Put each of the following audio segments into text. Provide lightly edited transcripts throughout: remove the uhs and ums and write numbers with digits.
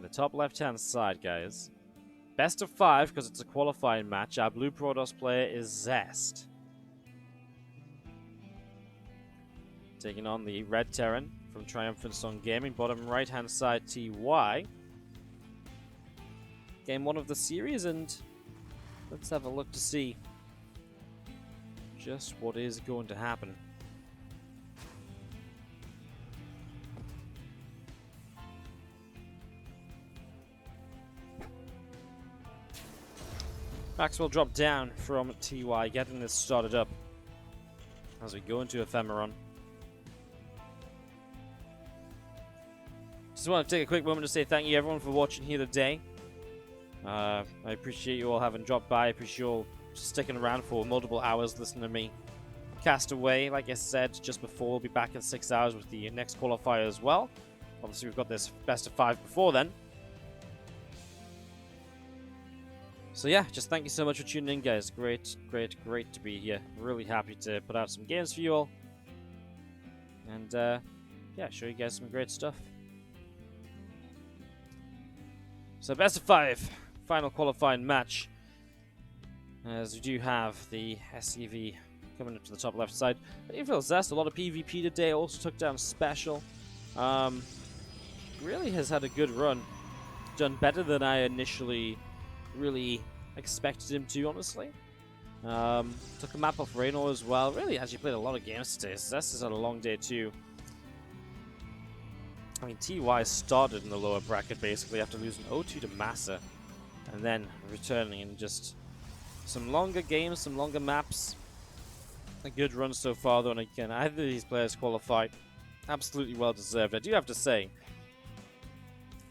the top left-hand side, guys. Best of 5, because it's a qualifying match. Our blue Protoss player is Zest. Taking on the red Terran from Triumphant Song Gaming. Bottom right-hand side, TY. Game 1 of the series, and let's have a look to see just what is going to happen. Maxwell dropped down from TY, getting this started up as we go into Ephemeron. Just want to take a quick moment to say thank you everyone for watching here today. I appreciate you all having dropped by. I appreciate you all sticking around for multiple hours listening to me cast away. Like I said just before, we'll be back in 6 hours with the next qualifier as well. Obviously, we've got this best of 5 before then. So yeah, just thank you so much for tuning in, guys. Great to be here. Really happy to put out some games for you all. And yeah, show you guys some great stuff. So best of 5, final qualifying match. As we do have the SCV coming up to the top left side. But you feel Zest, a lot of PvP today, also took down Special. Really has had a good run. Done better than I initially really expected him to, honestly. Took a map off Raynor as well. Really actually played a lot of games today. Zest has had a long day too. I mean, TY started in the lower bracket basically after losing 0-2 to Massa. And then returning in just some longer games, some longer maps. A good run so far though, and again, either of these players qualified. Absolutely well deserved. I do have to say,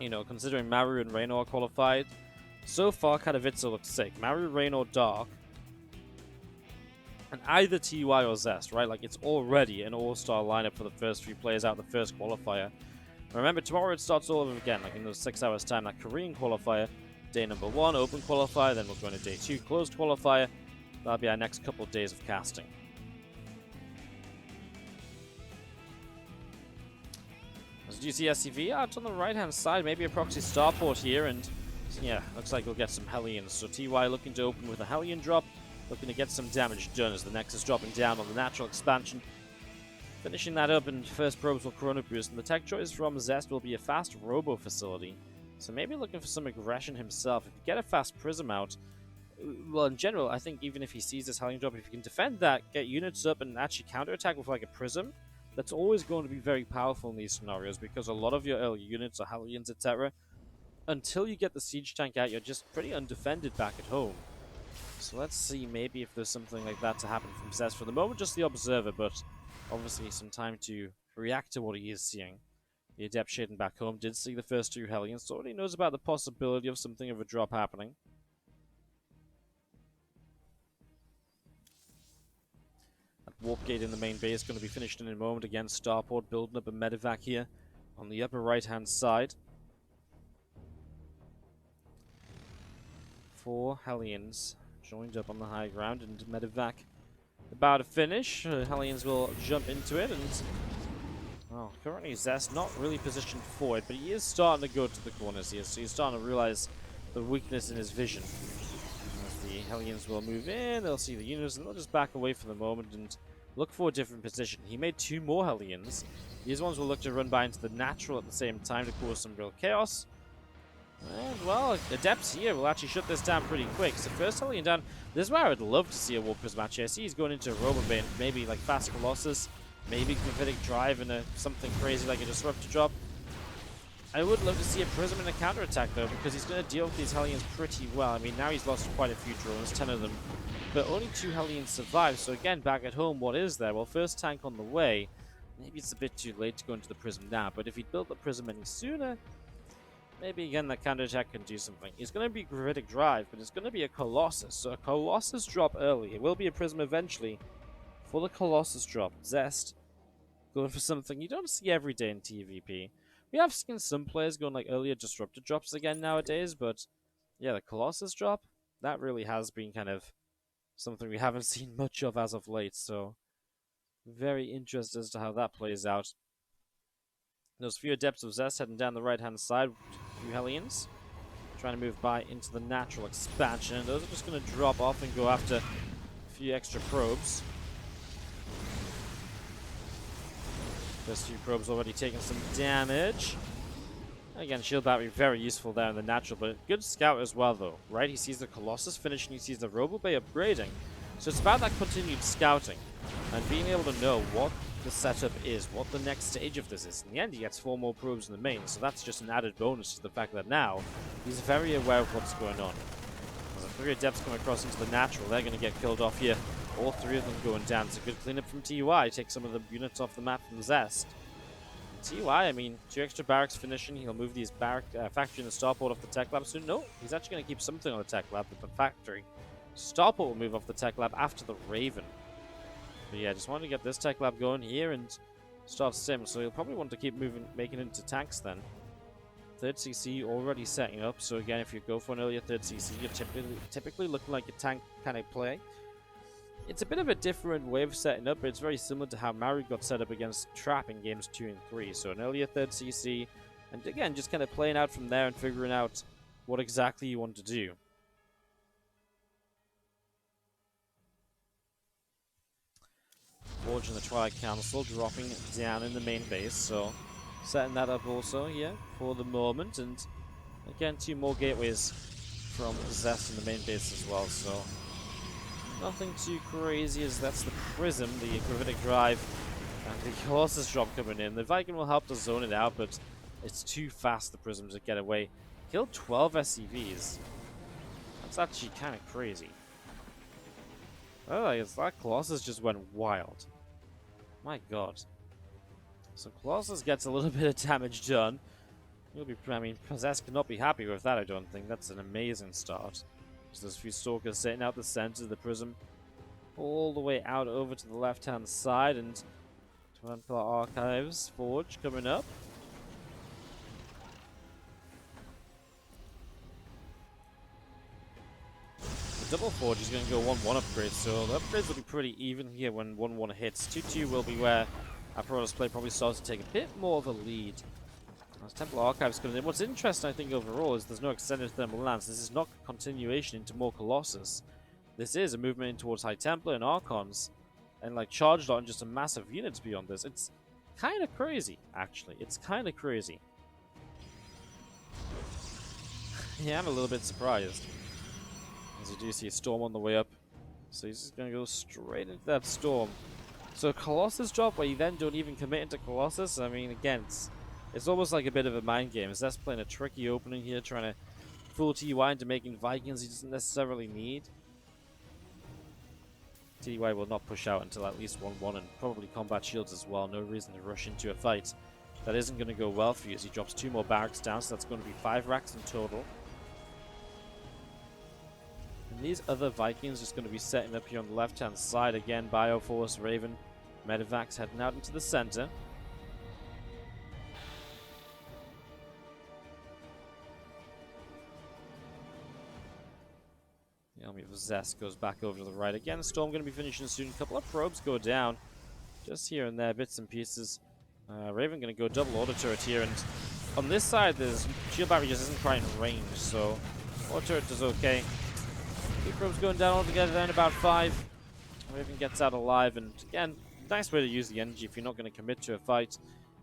you know, considering Maru and Raynor qualified, so far Katowice looks sick. Maru, Raynor, Dark, and either TY or Zest, right? Like, it's already an all-star lineup for the first 3 players out of the first qualifier. Remember, tomorrow it starts all over again, like in those 6 hours time. That Korean qualifier, day number 1, open qualifier, then we'll go into day 2, closed qualifier. That'll be our next couple of days of casting. As you see SCV out on the right-hand side, maybe a proxy starport here, and yeah, looks like we'll get some Hellions. So TY looking to open with a Hellion drop, looking to get some damage done as the Nexus dropping down on the natural expansion. Finishing that up, and first probes will Chrono Boost, and the tech choice from Zest will be a fast Robo facility. So maybe looking for some aggression himself. If you get a fast Prism out, well, in general, I think even if he sees this Hellion drop, if you can defend that, get units up, and actually counterattack with like a Prism, that's always going to be very powerful in these scenarios, because a lot of your early units are Hellions, etc. Until you get the Siege Tank out, you're just pretty undefended back at home. So let's see maybe if there's something like that to happen from Zest. For the moment, just the Observer, but obviously some time to react to what he is seeing. The Adept shading back home did see the first 2 Hellions, so already knows about the possibility of something of a drop happening. That Warp Gate in the main base is going to be finished in a moment. Again, Starport building up a Medivac here on the upper right-hand side. 4 Hellions joined up on the high ground, and Medivac about to finish. Hellions will jump into it, and well, currently Zest not really positioned for it, but he is starting to go to the corners here, so he's starting to realize the weakness in his vision. As the Hellions will move in, they'll see the units, and they'll just back away for the moment and look for a different position. He made 2 more Hellions. These ones will look to run by into the natural at the same time to cause some real chaos. And, well, Adepts here will actually shut this down pretty quick. So first Hellion down. This is where I would love to see a Warp Prism match. I see he's going into a Robobane, maybe like Fast Colossus, maybe Gravitic Drive and something crazy like a Disruptor drop. I would love to see a Prism and a counterattack though, because he's going to deal with these Hellions pretty well. I mean, now he's lost quite a few drones, 10 of them, but only 2 Hellions survive. So again, back at home, what is there? Well, first tank on the way. Maybe it's a bit too late to go into the Prism now, but if he'd built the Prism any sooner, maybe again that counterattack can do something. He's going to be Gravitic Drive, but it's going to be a Colossus. So a Colossus drop early. It will be a Prism eventually. For the Colossus drop, Zest going for something you don't see every day in TvP. We have seen some players going like earlier Disruptor drops again nowadays, but yeah, the Colossus drop, that really has been kind of something we haven't seen much of as of late. So very interested as to how that plays out. Those few Adepts of Zest heading down the right-hand side. A few Hellions trying to move by into the natural expansion. And those are just going to drop off and go after a few extra probes. Those few probes already taking some damage. Again, shield battery very useful there in the natural, but good scout as well though, right? He sees the Colossus finishing, he sees the Robo Bay upgrading. So it's about that continued scouting and being able to know what the setup is, what the next stage of this is. In the end, he gets 4 more probes in the main, so that's just an added bonus to the fact that now he's very aware of what's going on. As the 3 Adepts come across into the natural, they're going to get killed off here. All 3 of them going down. It's a good cleanup from TY, take some of the units off the map from Zest. TY, I mean, 2 extra barracks finishing. He'll move these factory and the starport off the tech lab soon. No, he's actually going to keep something on the tech lab with the factory. Starport will move off the tech lab after the Raven. But yeah, just wanted to get this tech lab going here and start sim. So he'll probably want to keep moving, making into tanks then. 3rd CC already setting up. So again, if you go for an earlier 3rd CC, you're typically looking like a tank kind of play. It's a bit of a different way of setting up, but it's very similar to how Maru got set up against Trap in games 2 and 3. So an earlier 3rd CC, and again, just kind of playing out from there and figuring out what exactly you want to do. Forge and the Twilight Council dropping down in the main base, so setting that up also here for the moment. And again, 2 more gateways from Zest in the main base as well, so nothing too crazy, as that's the Prism, the Gravitic Drive, and the Colossus drop coming in. The Viking will help to zone it out, but it's too fast, the Prism, to get away. Killed 12 SCVs. That's actually kind of crazy. Oh, I guess that Colossus just went wild. My god. So Colossus gets a little bit of damage done. He'll be, I mean, Possessed cannot be happy with that, I don't think. That's an amazing start. So there's a few Stalkers sitting out the center of the Prism, all the way out over to the left-hand side, and Templar Archives Forge coming up. The double Forge is going to go 1-1 upgrade, so the upgrades will be pretty even here when 1-1 hits. 2-2 will be where our Protoss play probably starts to take a bit more of a lead. As Templar Archives comes in, what's interesting I think overall is there's no extended thermal lance. This is not a continuation into more Colossus. This is a movement in towards High Templar and Archons, and like charged on just a massive units beyond this. It's kind of crazy, actually. It's kind of crazy. Yeah, I'm a little bit surprised. As you do see a storm on the way up. So he's just going to go straight into that storm. So Colossus drop where you then don't even commit into Colossus. I mean, again, it's almost like a bit of a mind game. Zest's playing a tricky opening here, trying to fool TY into making Vikings he doesn't necessarily need. TY will not push out until at least 1-1 and probably combat shields as well. No reason to rush into a fight. That isn't going to go well for you as he drops 2 more barracks down, so that's going to be 5 racks in total. And these other Vikings just going to be setting up here on the left-hand side. Again, Bioforce, Raven, Medivacs heading out into the center. The army of Zest goes back over to the right again. Storm going to be finishing soon. A couple of probes go down. Just here and there, bits and pieces. Raven going to go double auto turret here. And on this side, the shield battery just isn't quite in range. So auto turret is okay. 2 probes going down altogether, then about 5. Raven gets out alive. And again, nice way to use the energy if you're not going to commit to a fight.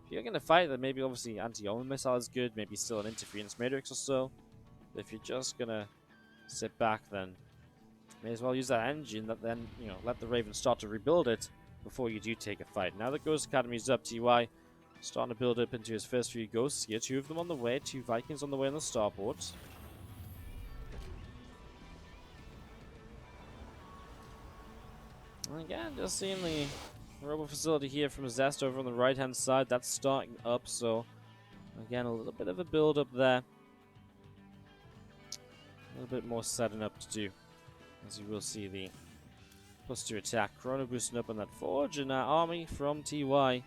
If you're going to fight, then maybe obviously anti-omen missile is good. Maybe still an interference matrix or so. But if you're just going to sit back, then may as well use that energy and then, you know, let the Raven start to rebuild it before you do take a fight. Now that Ghost Academy's up, TY starting to build up into his first few Ghosts here. 2 of them on the way, 2 Vikings on the way on the starport. And again, just seeing the Robo facility here from Zest over on the right-hand side. That's starting up, so again, a little bit of a build-up there. A little bit more setting up to do. As you will see the +2 attack. Chrono boosting up on that Forge and that army from TY.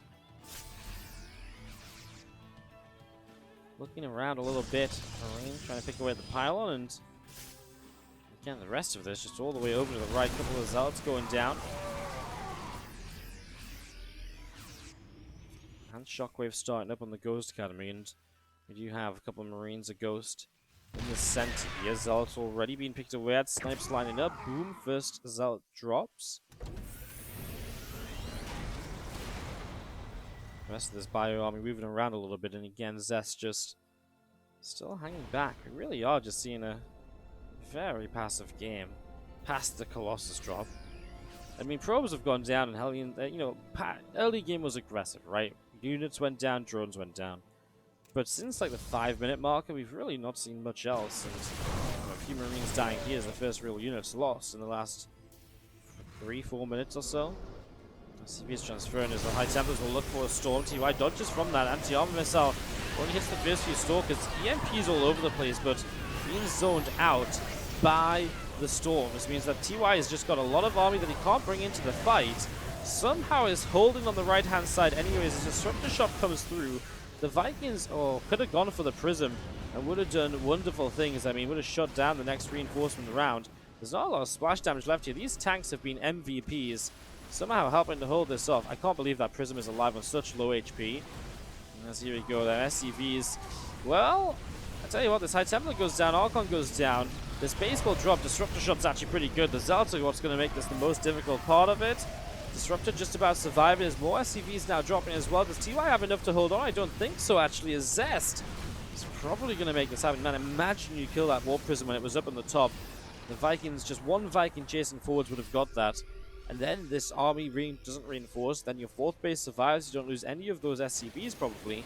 Looking around a little bit. Trying to pick away at the pylon, and again, the rest of this just all the way over to the right. Couple of Zealots going down. and Shockwave starting up on the Ghost Academy, and we do have a couple of Marines, a Ghost in the center here. Zealot's already been picked away at. Snipes lining up. Boom, first Zealot drops. The rest of this bio army moving around a little bit, and again, Zest just still hanging back. We really are just seeing a very passive game past the Colossus drop. I mean, probes have gone down, and Hellion, early game was aggressive, right? Units went down, drones went down. But since like the 5-minute marker, we've really not seen much else. And a few Marines dying here is the first real units lost in the last 3-4 minutes or so. CB's transferring as the High Templars will look for a storm. TY dodges from that anti-armor missile. Only hits the first few stalkers. EMP's all over the place, but being zoned out by the storm. This means that TY has just got a lot of army that he can't bring into the fight. Somehow is holding on the right-hand side anyways as the Disruptor Shot comes through. The Vikings could have gone for the Prism and would have done wonderful things. I mean, would have shut down the next reinforcement round. There's not a lot of splash damage left here. These tanks have been MVPs, somehow helping to hold this off. I can't believe that Prism is alive on such low HP. And as here we go, there SCVs. Well, I tell you what, this High Templar goes down, Archon goes down. This baseball drop, Disruptor Shot's actually pretty good. The Zealots are what's going to make this the most difficult part of it. Disruptor just about surviving. There's more SCVs now dropping as well. Does TY have enough to hold on? I don't think so, actually. As Zest is probably going to make this happen. Man, imagine you kill that War Prism when it was up on the top. The Vikings, just one Viking chasing forwards would have got that. And then this army doesn't reinforce. Then your 4th base survives. You don't lose any of those SCVs, probably.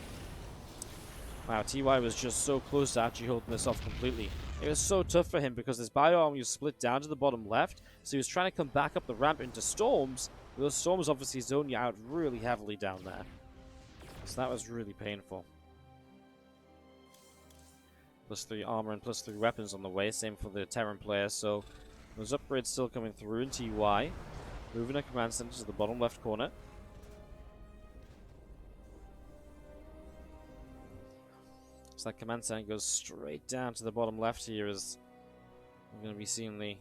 Wow, TY was just so close to actually holding this off completely. It was so tough for him because his bio army was split down to the bottom left. So he was trying to come back up the ramp into storms. Those storms obviously zone you out really heavily down there. So that was really painful. +3 armor and +3 weapons on the way. Same for the Terran player. So those upgrades still coming through in TY. Moving a command center to the bottom left corner. So that command center goes straight down to the bottom left here as we're going to be seeing the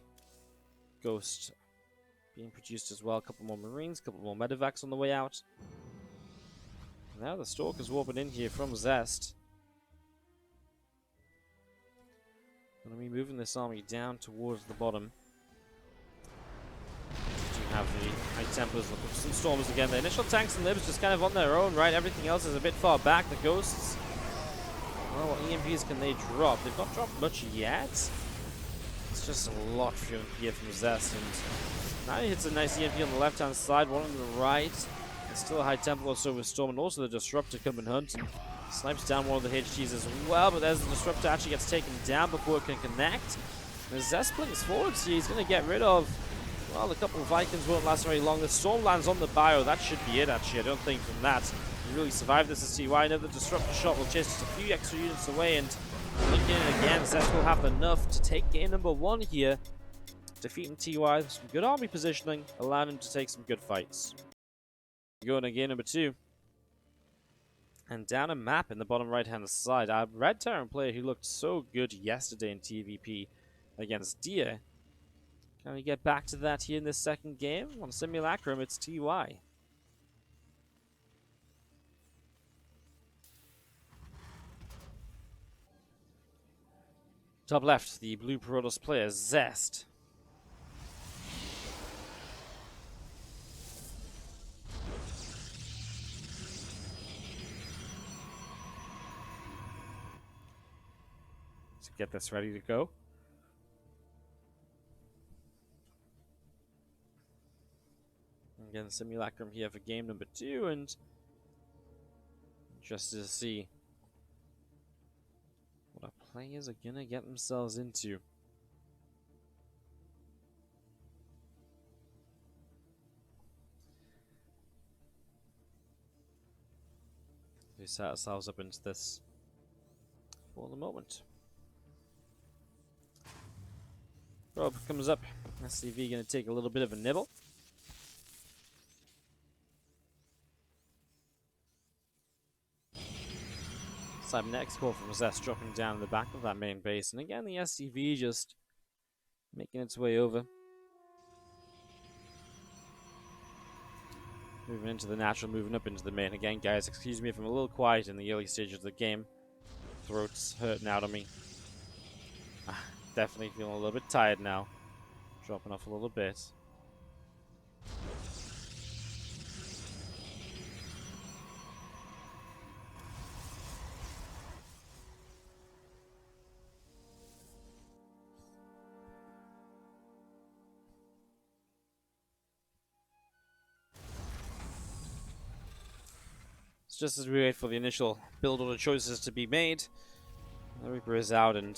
Ghost being produced as well. A couple more Marines, a couple more Medivacs on the way out. Now the Stalker's warping in here from Zest. Going to be moving this army down towards the bottom. You have the High Templars looking for some storms again. The initial tanks and libs just kind of on their own, right? Everything else is a bit far back. The Ghosts, well, what EMPs can they drop? They've not dropped much yet. It's just a lot here from Zest, and now he hits a nice EMP on the left-hand side, one on the right. There's still a High Templar also with Storm, and also the Disruptor coming hunt, and snipes down one of the HGs as well, but there's the Disruptor actually gets taken down before it can connect. And Zest blinks forwards here, he's going to get rid of, well, a couple of Vikings won't last very long. The Storm lands on the bio, that should be it actually, I don't think from that. He really survived this as TY. Another Disruptor Shot will chase just a few extra units away, and looking at it again, Zest will have enough to take game number 1 here. Defeating TY with some good army positioning, allowing him to take some good fights. Going to game number 2. And down a map in the bottom right-hand side, our Red Terran player who looked so good yesterday in TvP against Deer. Can we get back to that here in this second game? On Simulacrum, it's TY. Top left, the blue Protoss player, Zest. Get this ready to go. Again, Simulacrum here for game number 2, and just to see what our players are gonna get themselves into. We set ourselves up into this for the moment. Probe comes up. SCV going to take a little bit of a nibble. Cybernetic core from Zest dropping down in the back of that main base. And again, the SCV just making its way over. Moving into the natural, moving up into the main. Again, guys, excuse me if I'm a little quiet in the early stages of the game. Throat's hurting out on me. Definitely feeling a little bit tired now. Dropping off a little bit. Just as we wait for the initial build order choices to be made, the Reaper is out, and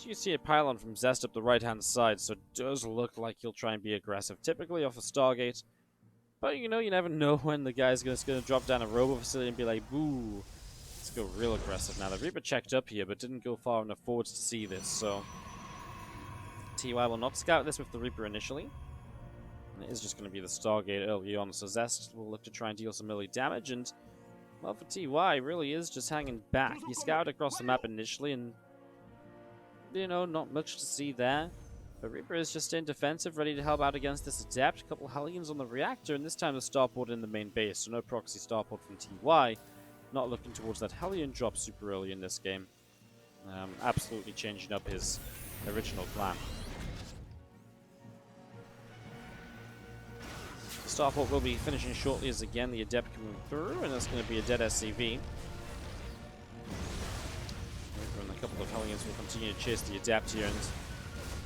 you see a pylon from Zest up the right-hand side, so it does look like he'll try and be aggressive, typically off a Stargate. But you know, you never know when the guy's just going to drop down a robo facility and be like, boo, let's go real aggressive. Now, the Reaper checked up here, but didn't go far enough forwards to see this, so TY will not scout this with the Reaper initially. And it is just going to be the Stargate early on, so Zest will look to try and deal some melee damage, and well, for TY, really is just hanging back. He scouted across the map initially, and, you know, not much to see there. But Reaper is just staying defensive, ready to help out against this Adept. A couple Hellions on the reactor, and this time the starport in the main base, so no proxy starport from TY. Not looking towards that Hellion drop super early in this game. Absolutely changing up his original plan. Starport will be finishing shortly as again the Adept coming through, and that's going to be a dead SCV. And a couple of Hellions will continue to chase the Adept here, and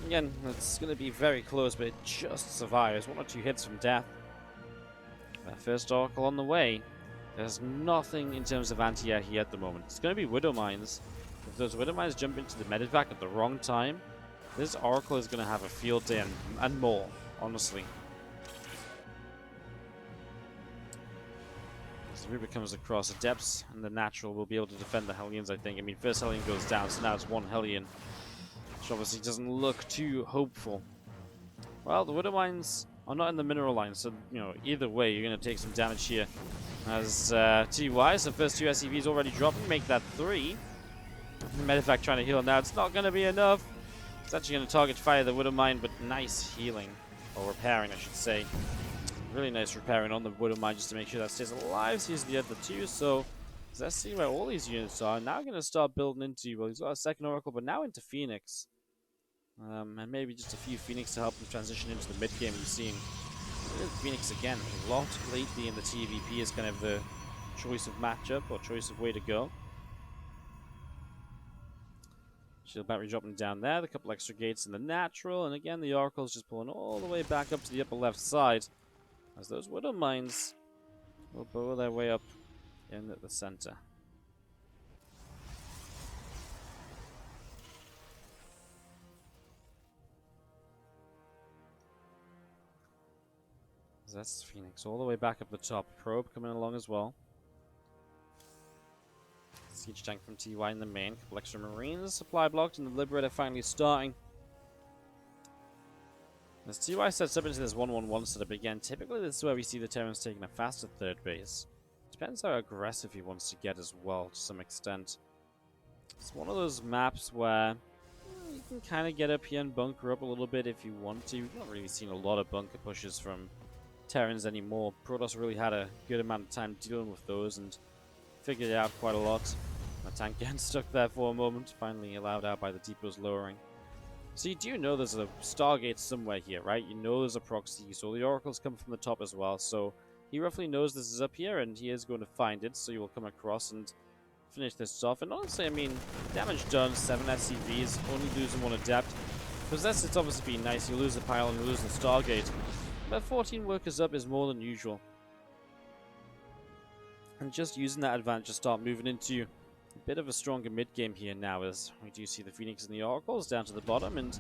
again, it's going to be very close, but it just survives. 1 or 2 hits from death. That first Oracle on the way. There's nothing in terms of anti-air here at the moment. It's going to be Widow Mines. If those Widow Mines jump into the Medivac at the wrong time, this Oracle is going to have a field day and more, honestly. As the Reaper comes across, Adepts and the Natural will be able to defend the Hellions, I think. I mean, first Hellion goes down, so now it's 1 Hellion, which obviously doesn't look too hopeful. Well, the Widow Mines are not in the mineral line, so, you know, either way, you're going to take some damage here. As TY, so first 2 SCVs already dropping, make that 3. Medivac trying to heal now. It's not going to be enough. It's actually going to target fire the Widow Mine, but nice healing. Or repairing, I should say. Really nice repairing on the Widow Mine just to make sure that stays alive. Sees the other 2, so let's see where all these units are. Now going to start building into, well, he's got a second Oracle, but now into Phoenix. And maybe just a few Phoenix to help him transition into the mid-game we've seen. Phoenix again, a lot lately in the TvP is kind of the choice of matchup or choice of way to go. Shield battery dropping down there, a couple extra gates in the natural, and again the Oracle's just pulling all the way back up to the upper left side as those Widow Mines will burrow their way up in at the center. That's Phoenix all the way back up the top. Probe coming along as well. Siege tank from TY in the main. Couple extra Marines. Supply blocked, and the Liberator finally starting. As TY sets up into this 1-1-1 setup again, typically this is where we see the Terrans taking a faster third base. Depends how aggressive he wants to get as well, to some extent. It's one of those maps where you can kind of get up here and bunker up a little bit if you want to. We've not really seen a lot of bunker pushes from Terrans anymore. Protoss really had a good amount of time dealing with those and figured it out quite a lot. My tank getting stuck there for a moment, finally allowed out by the depots lowering. So you do know there's a Stargate somewhere here, right? You know there's a proxy, so the Oracles come from the top as well, so he roughly knows this is up here and he is going to find it, so you will come across and finish this off. And honestly, I mean, damage done, 7 SCVs, only losing 1 Adept. Possessed, it's obviously been nice, you lose the pylon, you lose the Stargate. But 14 workers up is more than usual. And just using that advantage to start moving into a bit of a stronger mid-game here now, as we do see the Phoenix and the Oracles down to the bottom, and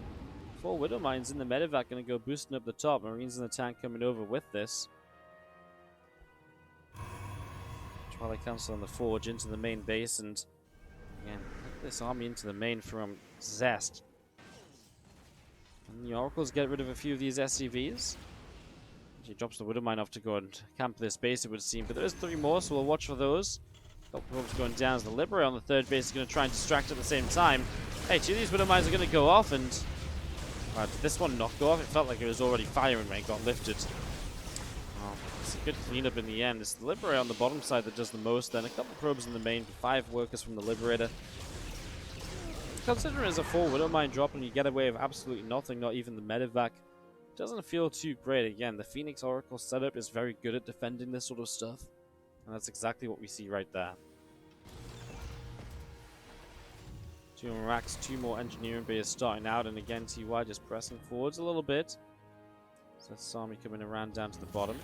4 Widow Mines in the Medivac going to go boosting up the top. Marines in the tank coming over with this. Twilight Council on the Forge into the main base, and again, look at this army into the main from Zest. And the Oracles get rid of a few of these SCVs. He drops the Widow Mine off to go and camp this base, it would seem. But there is 3 more, so we'll watch for those. Couple probes going down as the Liberator on the third base is going to try and distract at the same time. Hey, 2 of these Widow Mines are going to go off, and did this one not go off? It felt like it was already firing when it got lifted. Oh, it's good cleanup in the end. It's the Liberator on the bottom side that does the most, then a couple probes in the main for 5 workers from the Liberator. Considering it's a 4 Widowmine drop and you get away with absolutely nothing, not even the Medivac, doesn't feel too great. Again, the Phoenix Oracle setup is very good at defending this sort of stuff, and that's exactly what we see right there. 2 more racks, 2 more engineering bays starting out, and again TY just pressing forwards a little bit. So that's army coming around down to the bottom.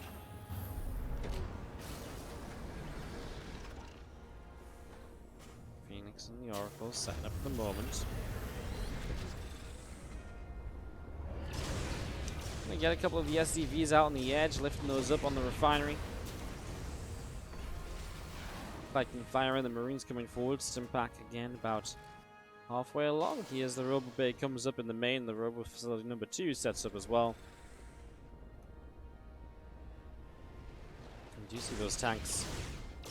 Phoenix and the Oracle setting up at the moment. Gonna get a couple of the SCVs out on the edge, lifting those up on the refinery. Fighting fire, and the Marines coming forward. Stimpack again about halfway along. Here's the Robo Bay comes up in the main. The Robo Facility number 2 sets up as well. And you see those tanks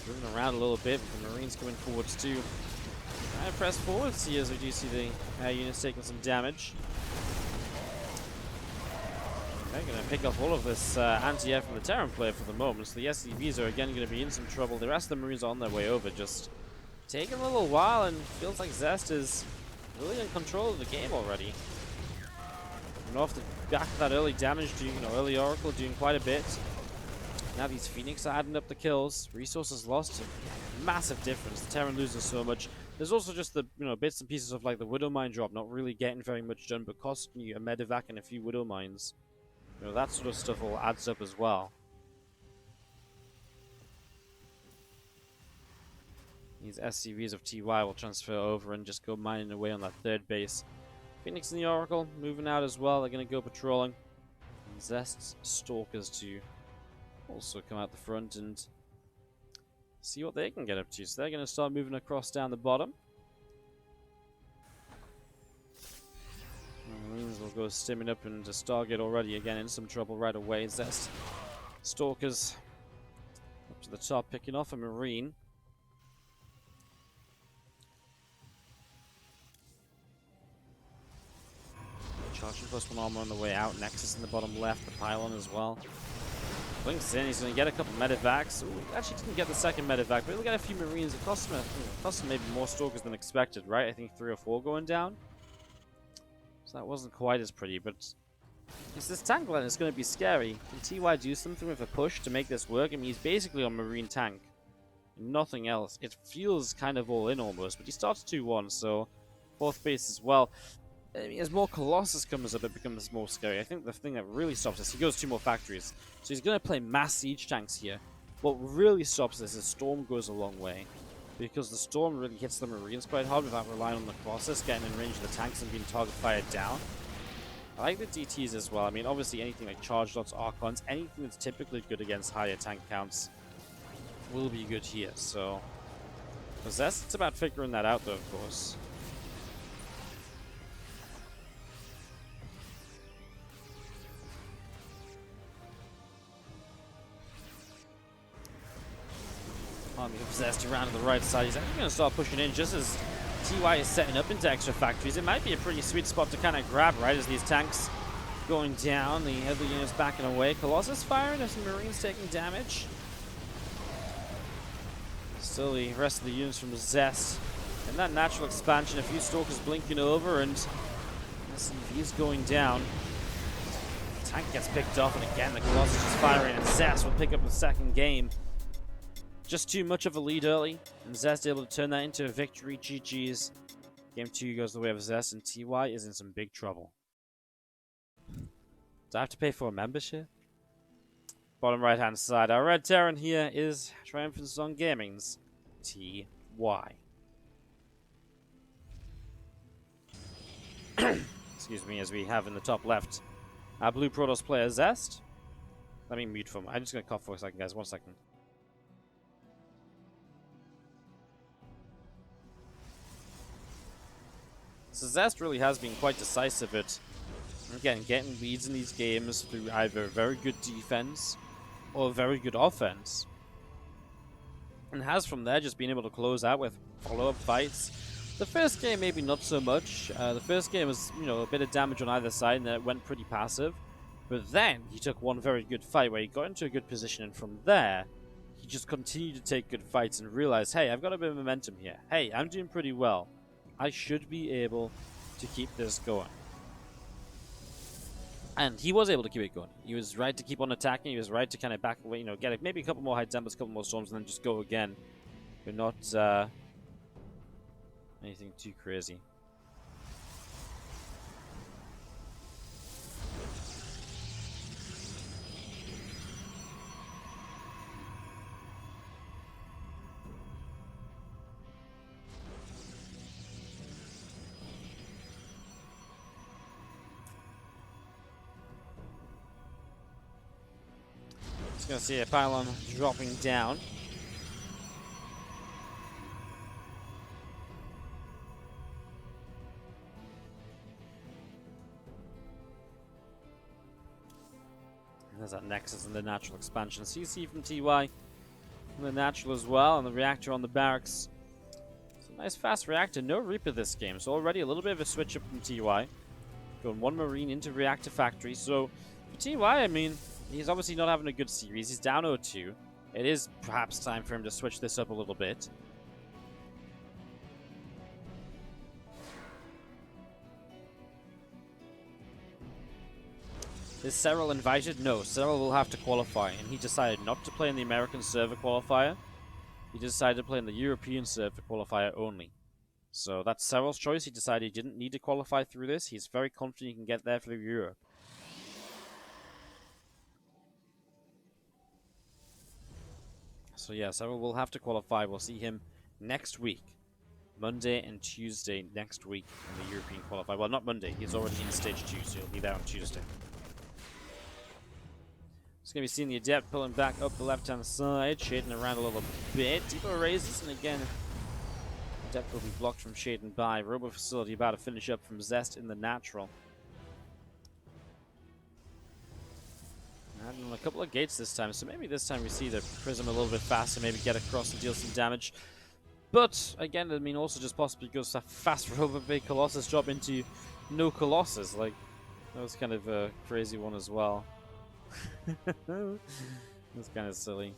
moving around a little bit, with the Marines coming forwards too. Trying to press forwards here as we do see the air units taking some damage. They're going to pick up all of this anti-air from the Terran player for the moment, so the SCVs are again going to be in some trouble. The rest of the Marines are on their way over, just taking a little while, and feels like Zest is really in control of the game already. And off the back of that early damage, early Oracle doing quite a bit. Now these Phoenix are adding up the kills. Resources lost, massive difference. The Terran loses so much. There's also just the bits and pieces of like the Widowmine drop not really getting very much done, but costing you a Medivac and a few Widowmines. That sort of stuff all adds up as well. These SCVs of TY will transfer over and just go mining away on that 3rd base. Phoenix and the Oracle moving out as well. They're going to go patrolling. And Zest's Stalkers to also come out the front and see what they can get up to. So they're going to start moving across down the bottom. Marines will go stimming up, and Stargate already again in some trouble right away. Zest Stalkers up to the top, picking off a Marine. Charging +1 armor on the way out. Nexus in the bottom left, the pylon as well. Blinks in, he's going to get a couple Medivacs. Ooh, he actually didn't get the second Medivac, but he'll get a few Marines. It cost him maybe more Stalkers than expected, right? I think 3 or 4 going down. So that wasn't quite as pretty, but this tank line is going to be scary. Can TY do something with a push to make this work? I mean, he's basically on Marine tank. Nothing else. It feels kind of all in almost, but he starts 2-1, so 4th base as well. I mean, as more Colossus comes up, it becomes more scary. I think the thing that really stops this, he goes 2 more factories. So he's going to play mass siege tanks here. What really stops this is Storm goes a long way, because the Storm really hits the Marines quite hard without relying on the Colossus getting in range of the tanks and being target fired down. I like the DTs as well. I mean, obviously anything like Charge Dots, Archons, anything that's typically good against higher tank counts will be good here. So, Zest, it's about figuring that out though, of course. Army of Zest around to the right side. He's actually going to start pushing in just as TY is setting up into extra factories. It might be a pretty sweet spot to kind of grab, right, as these tanks going down. The other units backing away. Colossus firing, there's some Marines taking damage. Still the rest of the units from Zest. And that natural expansion, a few Stalkers blinking over, and SCV's going down. The tank gets picked off, and again the Colossus is firing, and Zest will pick up the 2nd game. Just too much of a lead early, and Zest able to turn that into a victory. GG's. Game 2 goes the way of Zest, and TY is in some big trouble. Do I have to pay for a membership? Bottom right hand side, our red Terran here is Triumphant Song Gaming's TY. Excuse me, as we have in the top left our blue Protoss player Zest. Let me mute for him. I'm just going to cough for a second, guys. 1 second. So Zest really has been quite decisive at, again, getting leads in these games through either very good defense or very good offense. And has from there just been able to close out with follow-up fights. The first game maybe not so much. The first game was, a bit of damage on either side, and then it went pretty passive. But then he took one very good fight where he got into a good position, and from there, he just continued to take good fights and realized, hey, I've got a bit of momentum here. Hey, I'm doing pretty well. I should be able to keep this going. And he was able to keep it going. He was right to keep on attacking. He was right to kind of back away, get maybe a couple more high tempers, a couple more storms, and then just go again. But not anything too crazy. Just gonna see a pylon dropping down. There's that Nexus and the natural expansion. CC from TY. And the natural as well, and the reactor on the barracks. It's a nice fast reactor. No Reaper this game, so already a little bit of a switch up from TY. Going one Marine into reactor factory. So for TY, I mean, he's obviously not having a good series. He's down 0-2. It is perhaps time for him to switch this up a little bit. Is Cyril invited? No, Cyril will have to qualify, and he decided not to play in the American server qualifier. He decided to play in the European server qualifier only. So that's Cyril's choice. He decided he didn't need to qualify through this. He's very confident he can get there through Europe. So yeah, Cyril will have to qualify. We'll see him next week. Monday and Tuesday next week in the European qualifier. Well, not Monday. He's already in stage 2, so he'll be there on Tuesday. It's going to be seeing the Adept pulling back up the left-hand side, shading around a little bit. Depot raises, and again, Adept will be blocked from shading by. Robo Facility about to finish up from Zest in the natural. And a couple of gates this time, so maybe this time we see the Prism a little bit faster, maybe get across and deal some damage. But, again, I mean, also just possibly goes that fast Robo Bay Colossus drop into no Colossus. Like, that was kind of a crazy one as well. That's kind of silly.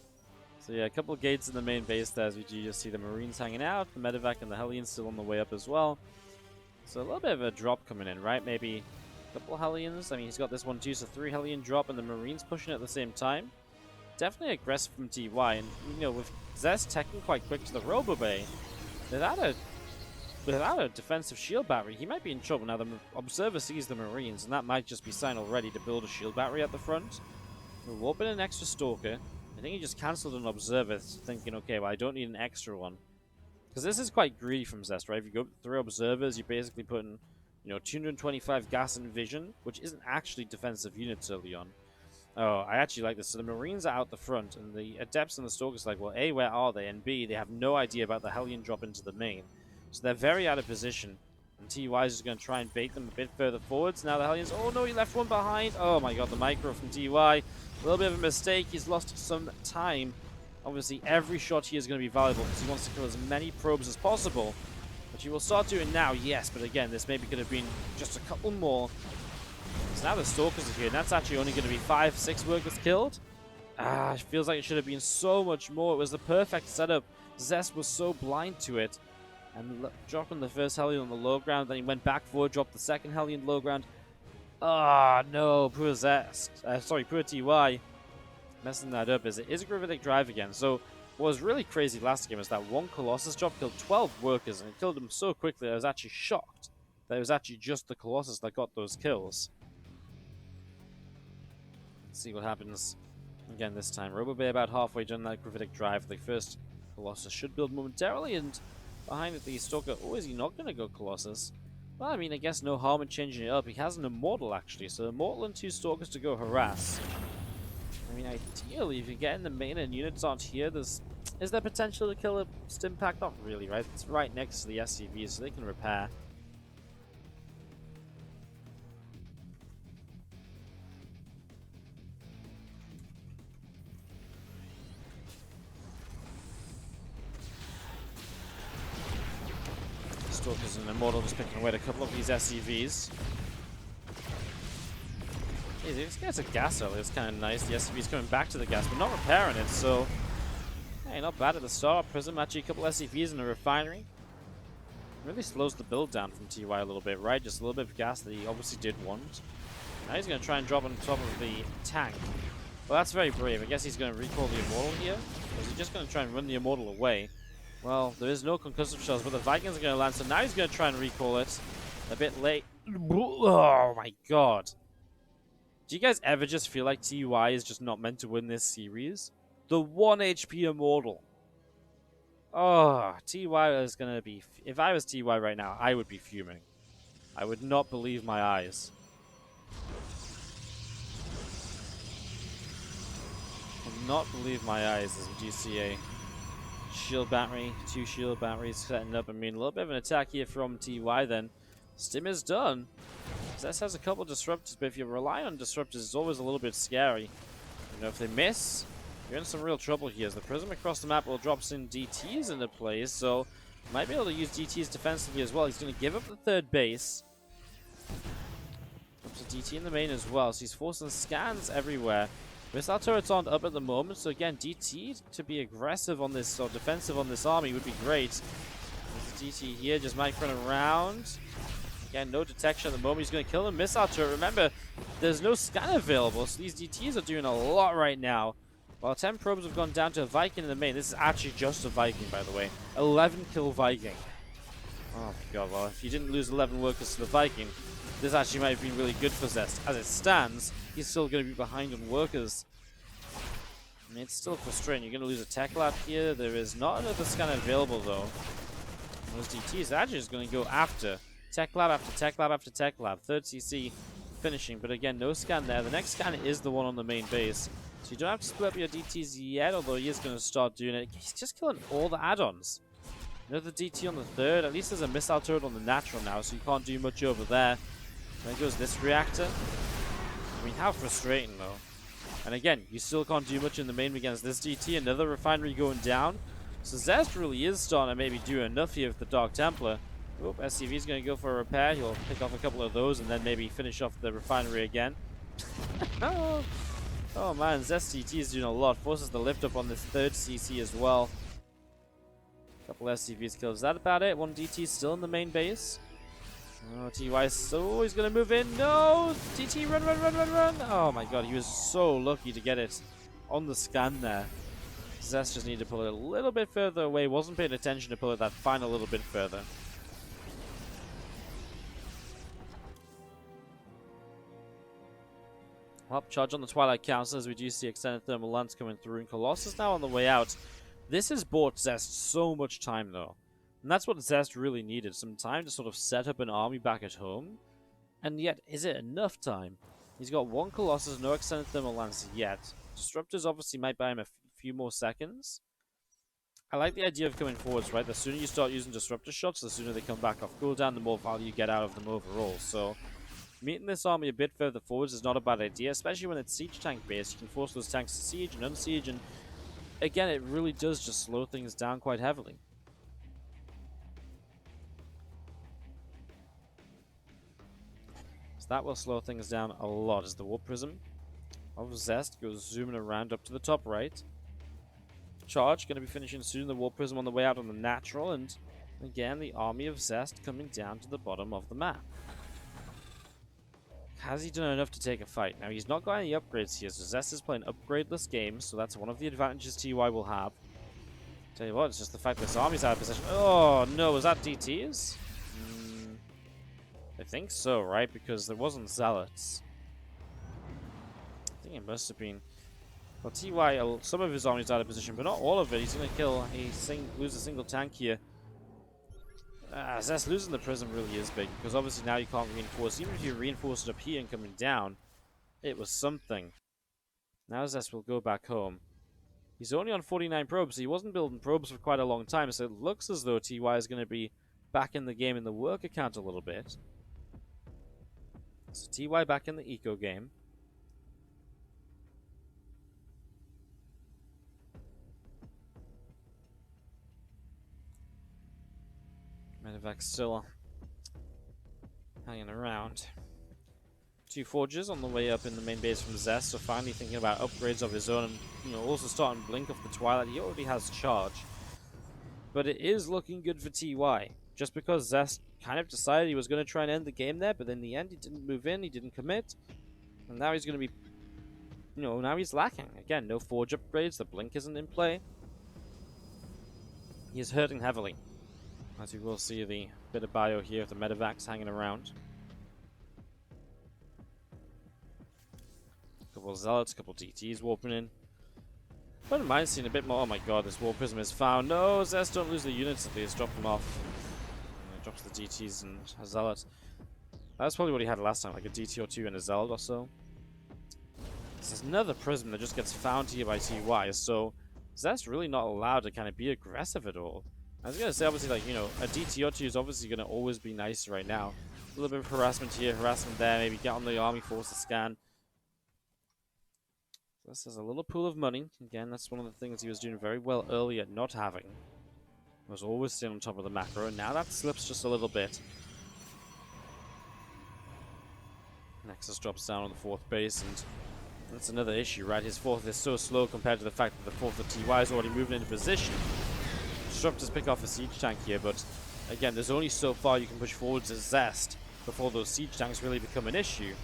So yeah, a couple of gates in the main base there, as we do just see the Marines hanging out, the Medevac and the Hellions still on the way up as well. So a little bit of a drop coming in, right? Maybe a couple of Hellions. I mean, he's got this one too, so 3 Hellion drop and the Marines pushing at the same time. Definitely aggressive from TY, and with Zest teching quite quick to the Robo Bay, without a defensive shield battery, he might be in trouble. Now the Observer sees the Marines, and that might just be sign already to build a shield battery at the front. We'll warp in an extra Stalker. I think he just cancelled an Observer, thinking, okay, well, I don't need an extra one. Because this is quite greedy from Zest, right? If you go 3 Observers, you're basically putting, 225 gas and vision, which isn't actually defensive units early on. Oh, I actually like this. So the Marines are out the front, and the Adepts and the Stalkers are like, well, A, where are they? And B, they have no idea about the Hellion drop into the main. So they're very out of position. And TY is just going to try and bait them a bit further forwards. Now the Hellions, oh no, he left one behind. Oh my god, the micro from TY. A little bit of a mistake. He's lost some time. Obviously, every shot here is going to be valuable because he wants to kill as many probes as possible. But he will start doing now, yes. But again, this maybe could have been just a couple more. So now the Stalkers are here, and that's actually only going to be 5-6 workers killed. It feels like it should have been so much more. It was the perfect setup. Zest was so blind to it. And dropping the first Hellion on the low ground, then he went back forward, dropped the second Hellion low ground. Ah, no, poor Zest. Poor TY. Messing that up. It is a gravitic drive again. So what was really crazy last game is that one Colossus drop killed 12 workers, and it killed them so quickly I was actually shocked that it was actually just the Colossus that got those kills. Let's see what happens again this time. RoboBay about halfway done that gravitic drive. The first Colossus should build momentarily, and behind it the Stalker. Oh, is he not going to go Colossus? Well, I mean, I guess no harm in changing it up. He has an Immortal, actually, so Immortal and 2 Stalkers to go harass. I mean, ideally, if you get in the main and units aren't here, is there potential to kill a Stimpack? Not really, right? It's right next to the SCV, so they can repair. Stalkers and Immortal just picking away at a couple of these SCVs. Hey, this guy's a gas earlier. It's kind of nice. The SCV's coming back to the gas, but not repairing it, so... Hey, not bad at the start. Prism, actually a couple SCVs in the refinery. Really slows the build down from TY a little bit, right? Just a little bit of gas that he obviously did want. Now he's going to try and drop on top of the tank. Well, that's very brave. I guess he's going to recall the Immortal here. Or is he just going to try and run the Immortal away? Well, there is no concussive shells, but the Vikings are going to land, so now he's going to try and recall it. A bit late. Oh my god. Do you guys ever just feel like TY is just not meant to win this series? The 1 HP Immortal. Oh, TY is going to be... If I was TY right now, I would be fuming. I would not believe my eyes. I would not believe my eyes as we do see a shield battery, 2 shield batteries setting up. I mean, a little bit of an attack here from TY then. Stim is done. Zest has a couple of disruptors, but if you rely on disruptors, it's always a little bit scary. You know, if they miss, you're in some real trouble here. As the Prism across the map will drop some DTs into place, so might be able to use DTs defensively as well. He's going to give up the third base. Drops a DT in the main as well, so he's forcing scans everywhere. Missile turrets aren't up at the moment, so again, DT to be aggressive on this, or defensive on this army would be great. There's a DT here, just microing around. Again, no detection at the moment. He's going to kill him. Missile turret. Remember, there's no scan available, so these DTs are doing a lot right now. While 10 probes have gone down to a Viking in the main. This is actually just a Viking, by the way. 11 kill Viking. Oh my god, well, if you didn't lose 11 workers to the Viking, this actually might have been really good for Zest. As it stands, he's still going to be behind on workers. I mean, it's still frustrating. You're going to lose a tech lab here. There is not another scan available, though. Those DTs are actually just going to go after tech lab after tech lab after tech lab. Third CC finishing, but again, no scan there. The next scan is the one on the main base. So you don't have to split up your DTs yet, although he is going to start doing it. He's just killing all the add-ons. Another DT on the third. At least there's a missile turret on the natural now, so you can't do much over there. There goes this reactor. I mean, how frustrating, though. And again, you still can't do much in the main against this DT. Another refinery going down. So Zest really is starting to maybe do enough here with the Dark Templar. Oop, SCV's going to go for a repair. He'll pick off a couple of those and then maybe finish off the refinery again. Oh man, Zest CT is doing a lot. Forces the lift up on this third CC as well. Couple SCVs killed. Is that about it? One DT still in the main base. Oh, TY is so he's going to move in. No! DT, run, run, run, run, run! Oh my god, he was so lucky to get it on the scan there. Zest just needed to pull it a little bit further away. Wasn't paying attention to pull it that final little bit further. Up charge on the Twilight Council as we do see extended thermal lance coming through, and Colossus now on the way out. This has bought Zest so much time though, and that's what Zest really needed, some time to sort of set up an army back at home. And yet, is it enough time? He's got one Colossus, no extended thermal lance yet. Disruptors obviously might buy him a few more seconds. I like the idea of coming forwards, right? The sooner you start using disruptor shots, the sooner they come back off cooldown, the more value you get out of them overall. So meeting this army a bit further forwards is not a bad idea, especially when it's siege tank based. You can force those tanks to siege and unsiege, and again, it really does just slow things down quite heavily. So that will slow things down a lot as the Warp Prism of Zest goes zooming around up to the top right. Charge, going to be finishing soon. The Warp Prism on the way out on the natural, and again, the army of Zest coming down to the bottom of the map. Has he done enough to take a fight? Now, he's not got any upgrades here, so Zest is playing upgradeless games, so that's one of the advantages TY will have. Tell you what, it's just the fact this army's out of position. Oh, no, was that DTs? I think so, right? Because there wasn't Zealots. I think it must have been. Well, TY, some of his army's out of position, but not all of it. He's going to kill lose a single tank here. Zest losing the Prism really is big, because obviously now you can't reinforce. Even if you reinforce it up here and coming down, it was something. Now Zest will go back home. He's only on 49 probes, so he wasn't building probes for quite a long time, so it looks as though TY is going to be back in the game in the work account a little bit. So TY back in the eco game. Medevac still hanging around. 2 forges on the way up in the main base from Zest, so finally thinking about upgrades of his own and, you know, also starting Blink off the Twilight. He already has charge. But it is looking good for TY. Just because Zest kind of decided he was going to try and end the game there, but in the end he didn't move in, he didn't commit. And now he's going to be, you know, now he's lacking. Again, no forge upgrades, the Blink isn't in play. He is hurting heavily. As you will see the bit of bio here of the medevacs hanging around. Couple of Zealots, couple of DTs warping in. But in mind seeing a bit more. Oh my god, this War Prism is found. No, Zest don't lose the units at least. Drop them off. And drops the DTs and a Zealot. That's probably what he had last time, like a DT or 2 and a Zealot or so. There's another Prism that just gets found here by TY, so Zest really not allowed to kind of be aggressive at all. I was going to say, obviously, like, you know, a DT or 2 is obviously going to always be nice right now. A little bit of harassment here, harassment there, maybe get on the army force to scan. This is a little pool of money. Again, that's one of the things he was doing very well earlier, not having. He was always staying on top of the macro, and now that slips just a little bit. Nexus drops down on the 4th base, and that's another issue, right? His 4th is so slow compared to the fact that the 4th of TY is already moving into position. Disruptors pick off a siege tank here, but again, there's only so far you can push forward to Zest before those siege tanks really become an issue.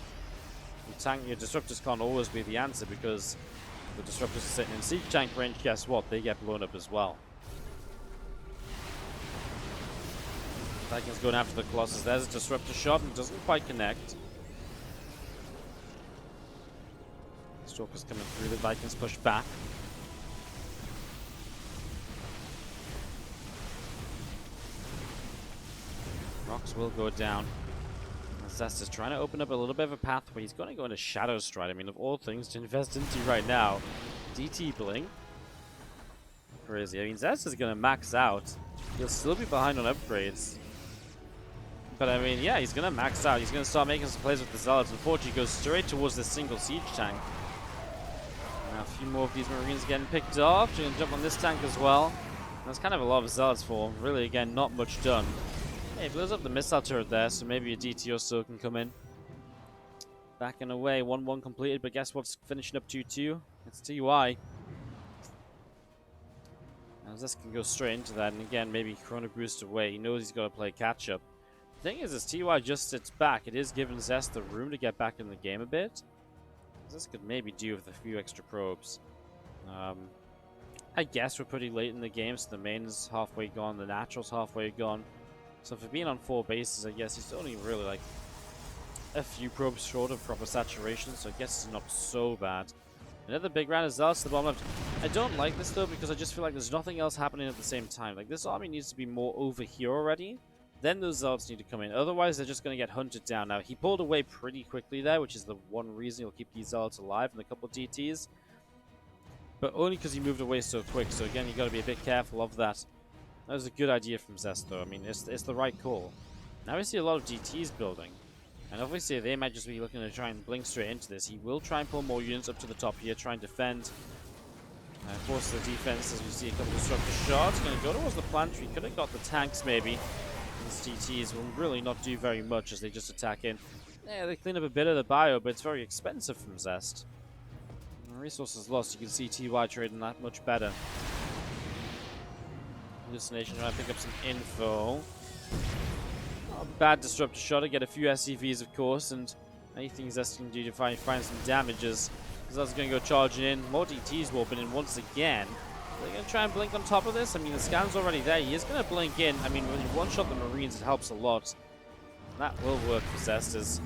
Your disruptors can't always be the answer, because if the disruptors are sitting in siege tank range, guess what? They get blown up as well. Vikings going after the Colossus. There's a disruptor shot and doesn't quite connect. Stalker's coming through. The Vikings push back. Rocks will go down. Zest is trying to open up a little bit of a pathway. He's going to go into Shadow Stride. I mean, of all things to invest into right now. DT Blink. Crazy. I mean, Zest is going to max out. He'll still be behind on upgrades. But I mean, yeah, he's going to max out. He's going to start making some plays with the Zealots. Unfortunately, he goes straight towards this single siege tank. Now, a few more of these Marines getting picked off. He's going to jump on this tank as well. That's kind of a lot of Zealots for him. Really, again, not much done. Hey, blows up the missile turret there, so maybe a DT or so can come in. Backing away, 1-1 completed, but guess what's finishing up 2-2? It's TY. Now this can go straight into that, and again, maybe Chrono Boost away. He knows he's got to play catch-up. The thing is, as TY just sits back, it is giving Zest the room to get back in the game a bit. This could maybe do with a few extra probes. I guess we're pretty late in the game, so the main's halfway gone, the natural's halfway gone. So for being on 4 bases, I guess he's only really like a few probes short of proper saturation, so I guess it's not so bad. Another big round of Zealots to the bottom left. I don't like this though, because I just feel like there's nothing else happening at the same time. Like, this army needs to be more over here already. Then those Zealots need to come in. Otherwise, they're just going to get hunted down. Now, he pulled away pretty quickly there, which is the one reason he'll keep these Zealots alive and a couple of DTs. But only because he moved away so quick. So again, you got to be a bit careful of that. That was a good idea from Zest, though. I mean, it's the right call. Now we see a lot of DTs building. And obviously, they might just be looking to try and blink straight into this. He will try and pull more units up to the top here, try and defend. Force the defense as we see a couple of disruptor shots. Going to go towards the planetary. Could have got the tanks, maybe. These DTs will really not do very much as they just attack in. Yeah, they clean up a bit of the bio, but it's very expensive from Zest. Resources lost. You can see TY trading that much better. Hallucination trying to pick up some info. Not a bad disruptor shot to get a few SCVs, of course, and anything Zest can do to find some damages. Zest's going to go charging in. More DTs warping in once again. Are they going to try and blink on top of this? I mean, the scan's already there. He is going to blink in. I mean, when you one-shot the Marines, it helps a lot. That will work for Zest as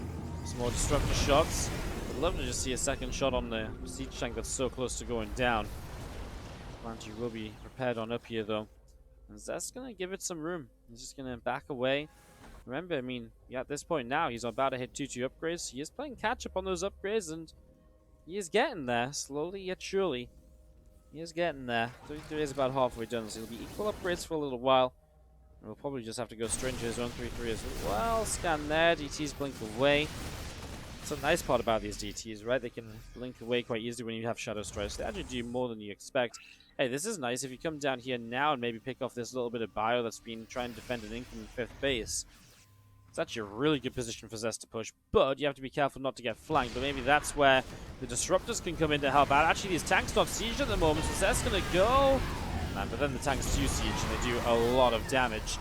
some more disruptor shots. I'd love to just see a second shot on the siege tank that's so close to going down. Planetary will be prepared on up here, though. And Zest's going to give it some room. He's just going to back away. Remember, I mean, yeah, at this point now, he's about to hit 2-2 upgrades. He is playing catch-up on those upgrades, and he is getting there, slowly yet surely. He is getting there. 33 is about halfway done, so he'll be equal upgrades for a little while. And we'll probably just have to go straight into his 133 as well. Scan there, DT's blink away. That's a nice part about these DTs, right? They can blink away quite easily when you have Shadow Strikes. They actually do more than you expect. Hey, this is nice. If you come down here now and maybe pick off this little bit of bio that's been trying to defend an incoming 5th base. It's actually a really good position for Zest to push, but you have to be careful not to get flanked. But maybe that's where the Disruptors can come in to help out. Actually, these tanks not sieged at the moment, so Zest's going to go. Man, but then the tanks do siege, and they do a lot of damage.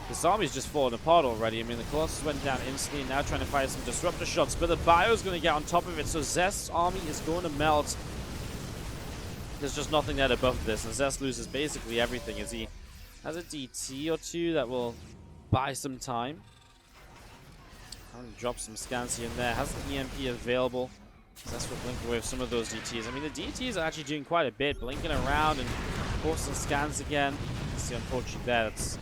This army's just fallen apart already. I mean, the Colossus went down instantly, and now trying to fire some Disruptor shots, but the Bio's going to get on top of it, so Zest's army is going to melt. There's just nothing there above this, and Zest loses basically everything as he has a DT or two that will buy some time. I'm going to drop some scans here and there. Has the EMP available. Zest will blink away with some of those DTs. I mean, the DTs are actually doing quite a bit, blinking around and forcing scans again. That's the unfortunate there. That's